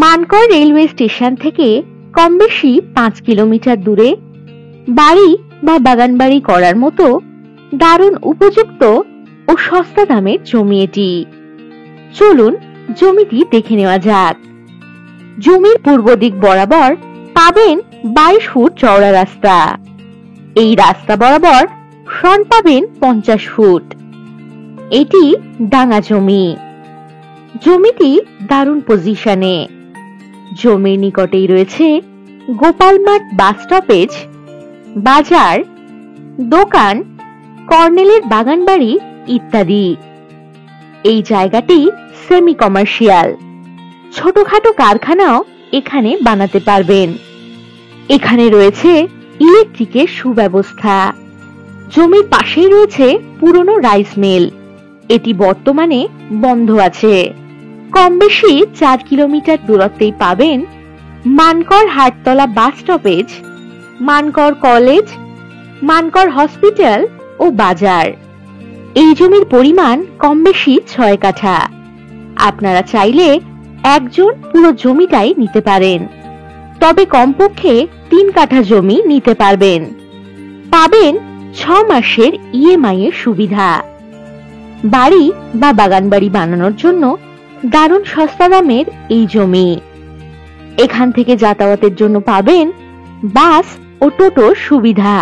Mankad railway station থেকে কম বেশি 5 kilometre দূরে বাড়ি বা বাগান বাড়ি করার মতো দারুণ উপযুক্ত ও সস্তা দামের জমি এটি। চলুন জমিটি দেখে নেওয়া যাক। জমির পূর্ব দিক বরাবর পাবেন 22 ফুট চওড়া রাস্তা। এই রাস্তা বরাবর ফ্রন্ট পাবেন 50 ফুট। এটি ডাঙা জমি। জমিটি দারুণ পজিশনে। জমির নিকটেই রয়েছে গোপালমাঠ বাস স্টপেজ, বাজার, দোকান, কর্নেলের বাগান বাড়ি ইত্যাদি। এই জায়গাটি সেমি কমার্শিয়াল। ছোটখাটো কারখানাও এখানে বানাতে পারবেন। এখানে রয়েছে ইলেকট্রিকের সুব্যবস্থা। জমির পাশেই রয়েছে পুরনো রাইস মিল। এটি বর্তমানে বন্ধ আছে। কম বেশি 4 কিলোমিটার দূরত্বেই পাবেন Mankar Hattala bus stoppage, Mankar college, Mankar hospital ও বাজার। এই জমির পরিমাণ কম বেশি 6 কাঠা। আপনারা চাইলে একজন পুরো জমিটাই নিতে পারেন, তবে কমপক্ষে 3 কাঠা জমি নিতে পারবেন। পাবেন 6 মাসের ইএমআই এর সুবিধা। বাড়ি বা বাগান বাড়ি বানানোর জন্য দারুণ সস্তা দামের এই জমি। এখান থেকে যাতায়াতের জন্য পাবেন বাস ও টোটোর সুবিধা।